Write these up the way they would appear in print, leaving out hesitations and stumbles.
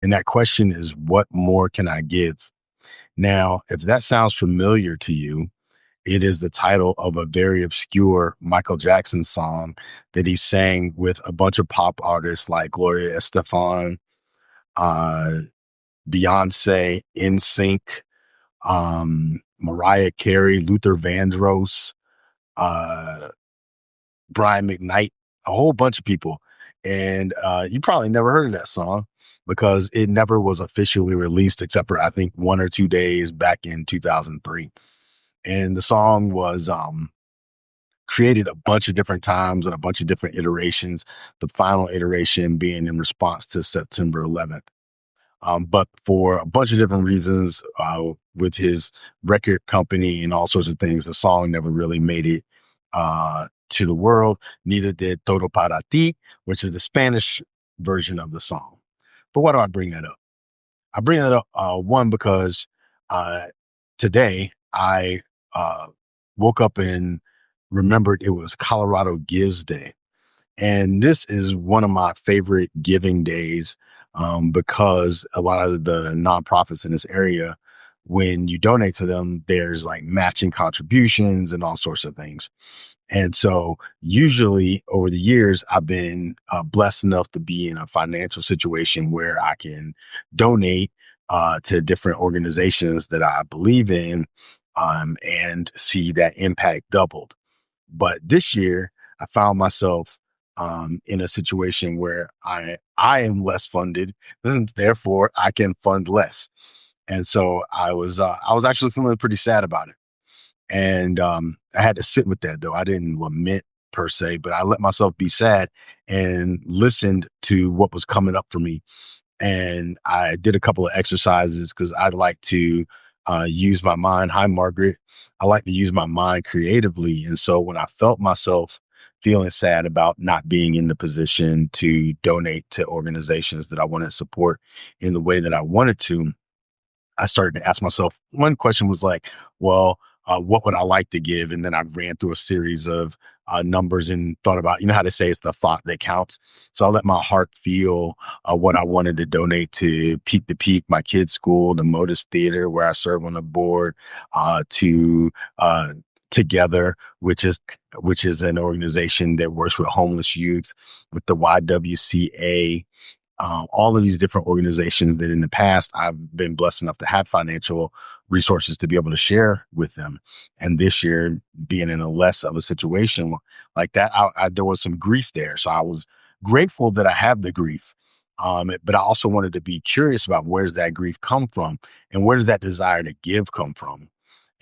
And that question is, what more can I give? Now, if that sounds familiar to you, it is the title of a very obscure Michael Jackson song that he sang with a bunch of pop artists like Gloria Estefan, uh, Beyonce, NSYNC, Mariah Carey, Luther Vandross, uh, Brian McKnight, a whole bunch of people. And you probably never heard of that song because it never was officially released except for, I think, 1 or 2 days back in 2003. And the song was created a bunch of different times and a bunch of different iterations, the final iteration being in response to September 11th. But for a bunch of different reasons, with his record company and all sorts of things, the song never really made it to the world. Neither did Todo Para Ti, which is the Spanish version of the song. But why do I bring that up? I bring that up, one, because uh, today I woke up and remembered it was Colorado Gives Day. And this is one of my favorite giving days, because a lot of the nonprofits in this area, when you donate to them, there's like matching contributions and all sorts of things. And so, usually over the years, I've been blessed enough to be in a financial situation where I can donate to different organizations that I believe in, and see that impact doubled. But this year, I found myself in a situation where I am less funded, therefore I can fund less. And so I was actually feeling pretty sad about it. And I had to sit with that, though. I didn't lament per se, but I let myself be sad and listened to what was coming up for me. And I did a couple of exercises because I'd like to use my mind. Hi, Margaret. I like to use my mind creatively. And so when I felt myself feeling sad about not being in the position to donate to organizations that I want to support in the way that I wanted to, I started to ask myself, one question was like, well, what would I like to give? And then I ran through a series of numbers and thought about, you know how they say it's the thought that counts. So I let my heart feel what I wanted to donate to Peak to Peak, my kids' school, the Modus Theater, where I serve on the board, to Together, which is an organization that works with homeless youth, with the YWCA, all of these different organizations that in the past I've been blessed enough to have financial resources to be able to share with them. And this year, being in a less of a situation like that, there was some grief there. So I was grateful that I have the grief. But I also wanted to be curious about where does that grief come from and where does that desire to give come from?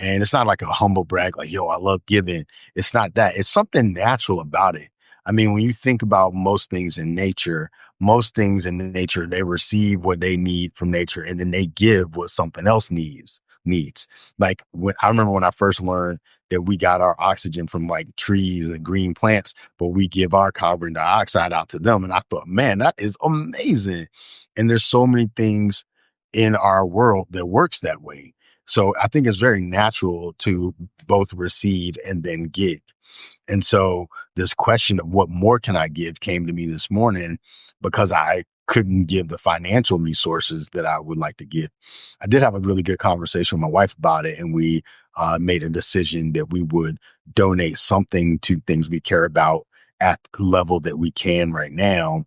And it's not like a humble brag, like, yo, I love giving. It's not that. It's something natural about it. I mean, when you think about most things in nature, they receive what they need from nature and then they give what something else needs. Like when I remember when I first learned that we got our oxygen from like trees and green plants, but we give our carbon dioxide out to them. And I thought, man, that is amazing. And there's so many things in our world that works that way. So I think it's very natural to both receive and then give. And so this question of what more can I give came to me this morning because I couldn't give the financial resources that I would like to give. I did have a really good conversation with my wife about it, and we made a decision that we would donate something to things we care about at the level that we can right now.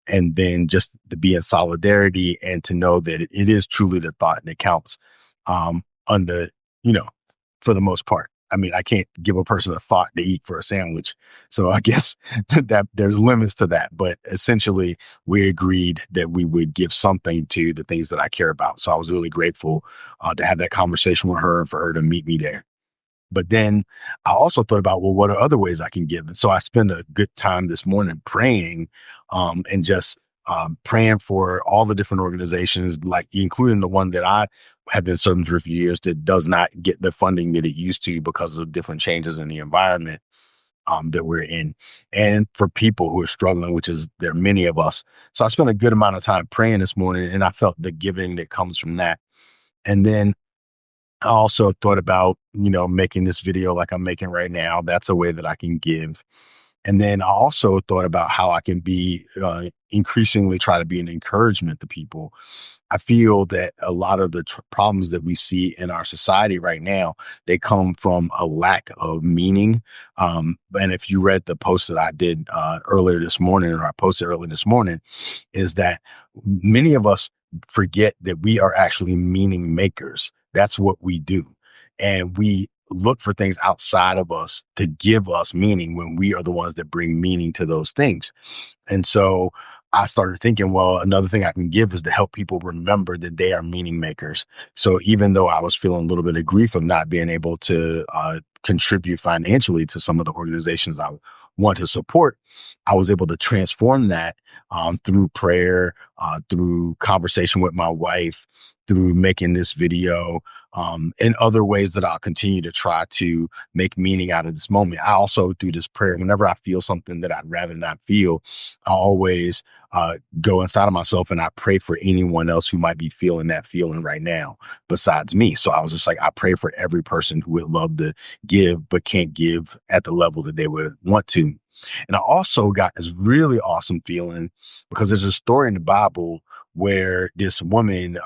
And then just to be in solidarity and to know that it is truly the thought that counts, under, you know, for the most part. I mean, I can't give a person a thought to eat for a sandwich. So I guess that there's limits to that. But essentially, we agreed that we would give something to the things that I care about. So I was really grateful to have that conversation with her and for her to meet me there. But then I also thought about, well, what are other ways I can give? And so I spent a good time this morning praying, and just praying for all the different organizations, like including the one that I have been serving for a few years that does not get the funding that it used to because of different changes in the environment that we're in, and for people who are struggling, which is there are many of us. So I spent a good amount of time praying this morning, and I felt the giving that comes from that. And then I also thought about, making this video like I'm making right now. That's a way that I can give. And then I also thought about how I can be increasingly try to be an encouragement to people. I feel that a lot of the problems that we see in our society right now, they come from a lack of meaning. And if you read the post that I did earlier this morning, or I posted earlier this morning, is that many of us forget that we are actually meaning makers. That's what we do. And we look for things outside of us to give us meaning when we are the ones that bring meaning to those things. And so I started thinking, well, another thing I can give is to help people remember that they are meaning makers. So even though I was feeling a little bit of grief of not being able to contribute financially to some of the organizations I want to support, I was able to transform that through prayer, through conversation with my wife, through making this video, and other ways that I'll continue to try to make meaning out of this moment. I also do this prayer whenever I feel something that I'd rather not feel. I always go inside of myself and I pray for anyone else who might be feeling that feeling right now besides me. So I was just like, I pray for every person who would love to give but can't give at the level that they would want to. And I also got this really awesome feeling because there's a story in the Bible where this woman,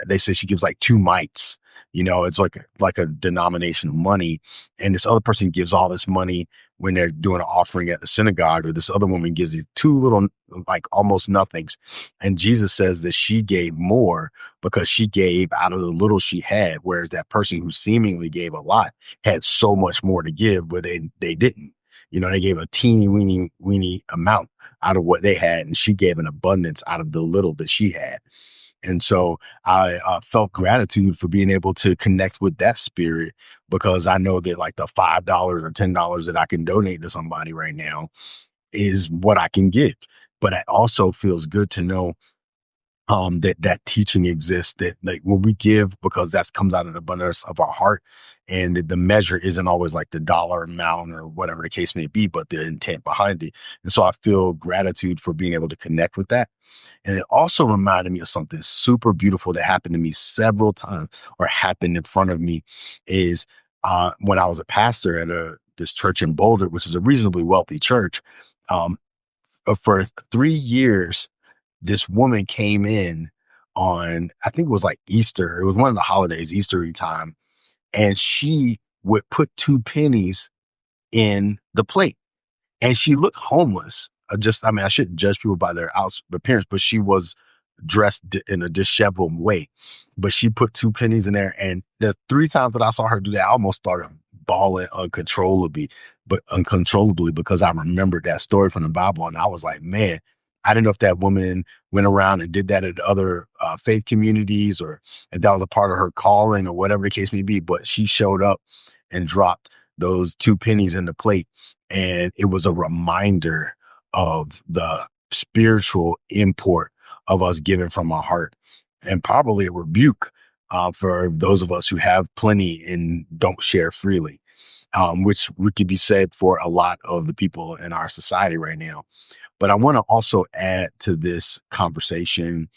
they say she gives like two mites. It's like a denomination of money, and this other person gives all this money when they're doing an offering at the synagogue, or this other woman gives you two little, like almost nothings. And Jesus says that she gave more because she gave out of the little she had, whereas that person who seemingly gave a lot had so much more to give, but they didn't. They gave a teeny weeny amount out of what they had, and she gave an abundance out of the little that she had. And so I felt gratitude for being able to connect with that spirit, because I know that like the $5 or $10 that I can donate to somebody right now is what I can give. But it also feels good to know that teaching exists, that like when we give, because that comes out of the abundance of our heart, and the measure isn't always like the dollar amount or whatever the case may be, but the intent behind it. And so I feel gratitude for being able to connect with that. And it also reminded me of something super beautiful that happened to me several times, or happened in front of me, is when I was a pastor at this church in Boulder, which is a reasonably wealthy church. um, for 3 years, this woman came in on, I think it was like Easter. It was one of the holidays, Easter time. And she would put two pennies in the plate. And she looked homeless. I mean, I shouldn't judge people by their appearance, but she was dressed in a disheveled way. But she put two pennies in there. And the three times that I saw her do that, I almost started bawling uncontrollably, because I remembered that story from the Bible. And I was like, man, I didn't know if that woman went around and did that at other faith communities, or if that was a part of her calling, or whatever the case may be. But she showed up and dropped those two pennies in the plate. And it was a reminder of the spiritual import of us giving from our heart, and probably a rebuke for those of us who have plenty and don't share freely, which could be said for a lot of the people in our society right now. But I want to also add to this conversation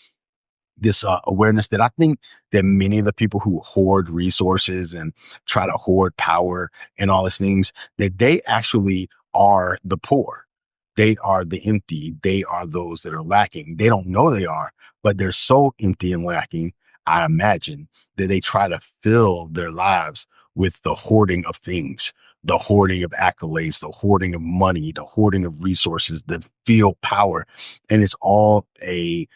this awareness that I think that many of the people who hoard resources and try to hoard power and all these things, that they actually are the poor. They are the empty. They are those that are lacking. They don't know they are, but they're so empty and lacking, I imagine, that they try to fill their lives with the hoarding of things, the hoarding of accolades, the hoarding of money, the hoarding of resources, the feel power. And it's all a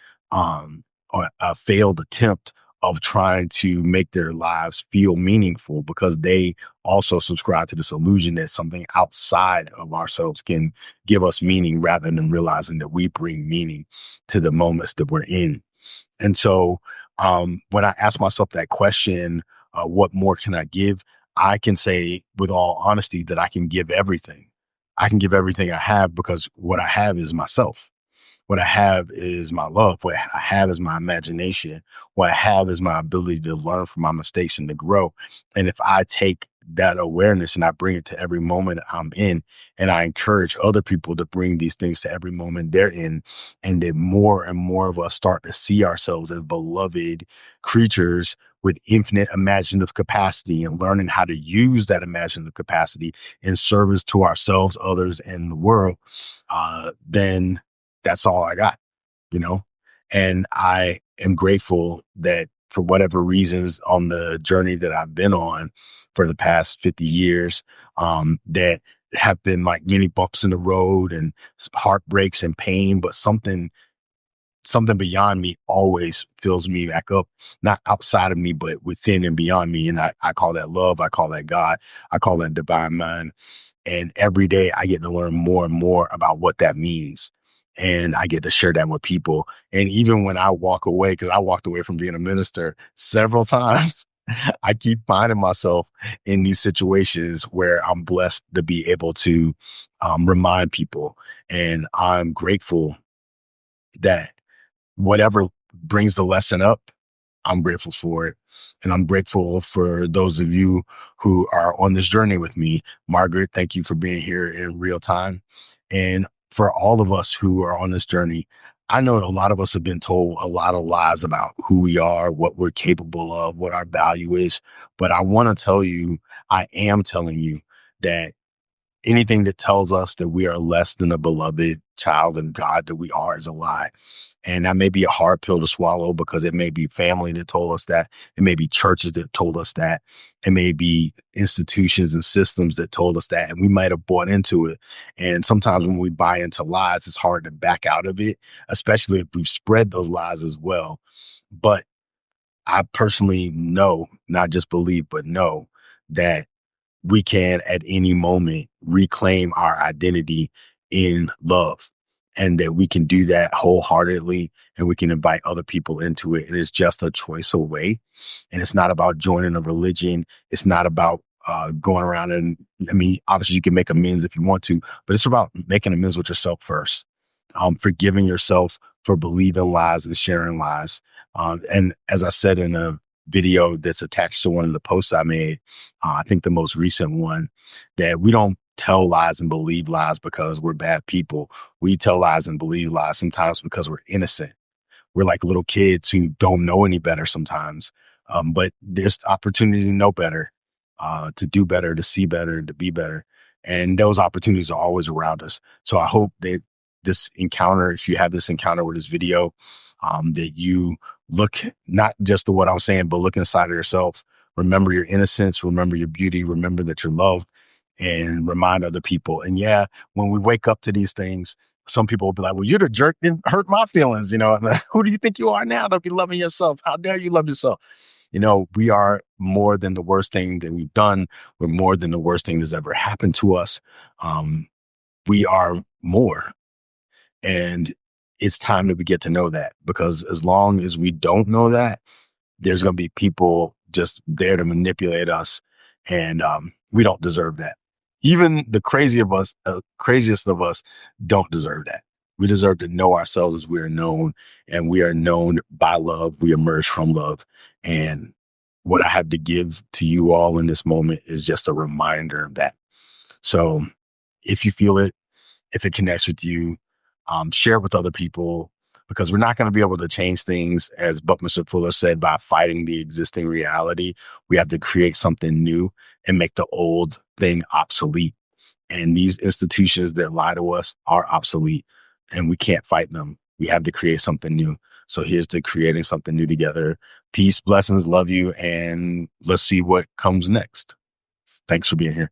failed attempt of trying to make their lives feel meaningful, because they also subscribe to this illusion that something outside of ourselves can give us meaning, rather than realizing that we bring meaning to the moments that we're in. And so when I ask myself that question, what more can I give? I can say with all honesty that I can give everything. I can give everything I have, because what I have is myself. What I have is my love. What I have is my imagination. What I have is my ability to learn from my mistakes and to grow. And if I take that awareness and I bring it to every moment I'm in. And I encourage other people to bring these things to every moment they're in. And that more and more of us start to see ourselves as beloved creatures with infinite imaginative capacity and learning how to use that imaginative capacity in service to ourselves, others, and the world, then that's all I got, you know? And I am grateful that for whatever reasons on the journey that I've been on for the past 50 years, that have been like many bumps in the road and heartbreaks and pain, but something beyond me always fills me back up, not outside of me, but within and beyond me. And I call that love. I call that God. I call that divine mind. And every day I get to learn more and more about what that means. And I get to share that with people. And even when I walk away, because I walked away from being a minister several times, I keep finding myself in these situations where I'm blessed to be able to remind people. And I'm grateful that whatever brings the lesson up, I'm grateful for it. And I'm grateful for those of you who are on this journey with me. Margaret, thank you for being here in real time. And for all of us who are on this journey, I know a lot of us have been told a lot of lies about who we are, what we're capable of, what our value is. But I want to tell you, I am telling you that anything that tells us that we are less than a beloved child of God that we are is a lie. And that may be a hard pill to swallow because it may be family that told us that. It may be churches that told us that. It may be institutions and systems that told us that. And we might have bought into it. And sometimes when we buy into lies, it's hard to back out of it, especially if we've spread those lies as well. But I personally know, not just believe, but know that we can at any moment reclaim our identity in love and that we can do that wholeheartedly and we can invite other people into it. It is just a choice away. And it's not about joining a religion. It's not about going around and, I mean, obviously you can make amends if you want to, but it's about making amends with yourself first, forgiving yourself for believing lies and sharing lies. And as I said in a video that's attached to one of the posts I made, I think the most recent one, that we don't tell lies and believe lies because we're bad people. We tell lies and believe lies sometimes because we're innocent. We're like little kids who don't know any better sometimes. But there's opportunity to know better, to do better, to see better, to be better. And those opportunities are always around us. So I hope that this encounter, if you have this encounter with this video, that you look not just at what I'm saying, but look inside of yourself. Remember your innocence, remember your beauty, remember that you're loved, and remind other people. And yeah, when we wake up to these things, some people will be like, well, you're the jerk that hurt my feelings. You know, who do you think you are now to be loving yourself? How dare you love yourself? You know, we are more than the worst thing that we've done. We're more than the worst thing that's ever happened to us. We are more. And it's time that we get to know that, because as long as we don't know that, there's going to be people just there to manipulate us. And we don't deserve that. Even the craziest of us don't deserve that. We deserve to know ourselves as we are known, and we are known by love. We emerge from love. And what I have to give to you all in this moment is just a reminder of that. So if you feel it, if it connects with you, share it with other people, because we're not going to be able to change things, as Buckminster Fuller said, by fighting the existing reality. We have to create something new and make the old thing obsolete. And these institutions that lie to us are obsolete, and we can't fight them. We have to create something new. So here's to creating something new together. Peace, blessings, love you, and let's see what comes next. Thanks for being here.